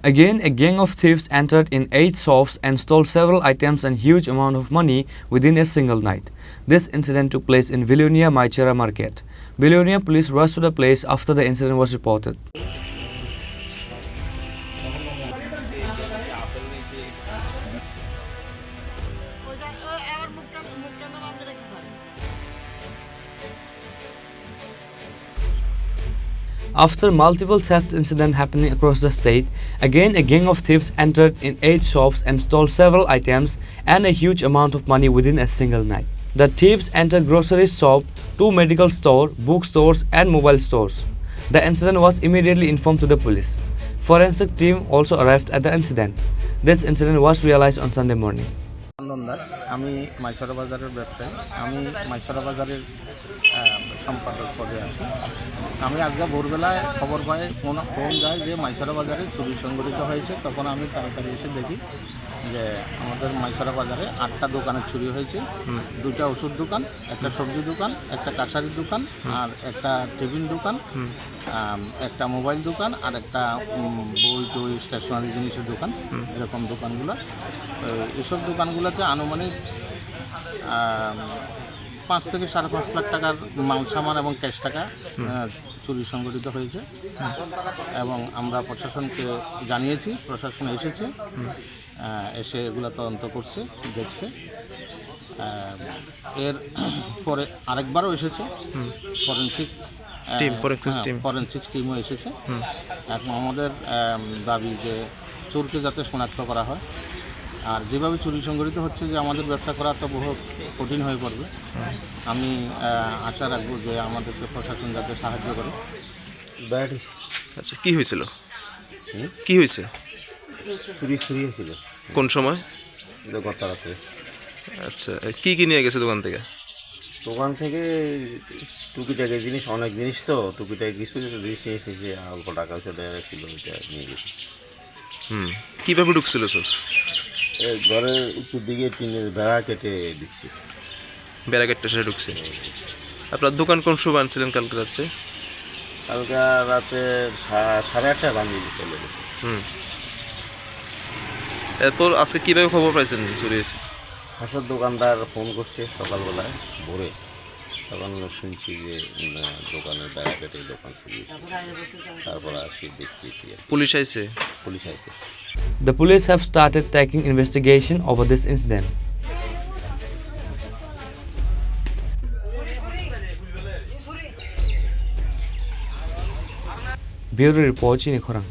Again, a gang of thieves entered in 8 shops and stole several items and huge amount of money within a single night. This incident took place in Vilonia Maichera market. Vilonia police rushed to the place after the incident was reported. After multiple theft incidents happening across the state, again a gang of thieves entered in 8 shops and stole several items and a huge amount of money within a single night. The thieves entered grocery shop, 2 medical store, bookstores and mobile stores. The incident was immediately informed to the police. Forensic team also arrived at the incident. This incident was realized on Sunday morning. আমি মাইসরা বাজারের ব্যবসায়ী আমি মাইসরা বাজারের সম্পাদক পদে আছি আমি আজকে ভোরবেলায় খবর পাই ফোন যায় যে মাইসরা বাজারে চুরি সংঘটিত হয়েছে তখন আমি তাড়াতাড়ি এসে দেখি যে আমাদের মাইসরা বাজারে 8টা দোকানে চুরি হয়েছে 2টা ওষুধ দোকান একটা সবজি দোকান একটা কাঁসারির দোকান আর একটা টিফিন দোকান একটা মোবাইল দোকান আর একটা বই স্টেশনারি জিনিসের দোকান এরকম দোকানগুলো এসব দোকানগুলোতে আনুমানিক 5 থেকে 5.5 লাখ টাকার মাল সামান এবং ক্যাশ টাকা চুরি সংঘটিত হয়েছে এবং আমরা প্রশাসনকে জানিয়েছি প্রশাসন এসেছে এসে এগুলো তদন্ত করছে দেখছে এর পরে আরেকবারও এসেছে ফরেনসিক টিমও এসেছে এখন আমাদের দাবি যে চোরকে যাতে শনাক্ত করা হয় আর যেভাবে চুরি সংঘটিত হচ্ছে যে আমাদের ব্যবসা করা তো বহু কঠিন হয়ে পড়বে আমি আশা রাখবো যে আমাদেরকে প্রশাসন যাতে সাহায্য করে। আচ্ছা, কি হয়েছিল? কি হয়েছে? চুরি হয়েছিল। কোন সময়? গত রাতে। আচ্ছা, কি নিয়ে গেছে দোকান থেকে? দোকান থেকে টুকিটাকি জিনিস, অনেক জিনিস তো টুকিটাকি কিছু জিনিস নিয়ে এসেছে, অল্প টাকা ছিল ওইটা নিয়ে গেছে। কীভাবে ঢুকছিল স্যার? ঘরের উপর দিকে টিনের বেড়া কেটে ঢুকছে। বেড়া কেটে সেটা ঢুকছে। আপনার দোকান কোন সময় আনছিলেন কালকে রাত্রে? কালকে রাতে 8:30টায় বানিয়ে চলে গেছে। এরপর আজকে কীভাবে খবর পাইছেন চুরি হয়েছে? হাঁসের দোকানদার ফোন করছে সকালবেলায় ভোরে, তখন শুনছি যে দোকানের বেড়া কেটে দোকান চুরি হয়েছে। তারপর আসি দেখতেছি পুলিশ আইছে। The police have started taking investigation over this incident. Bureau report, Chini, Khorang.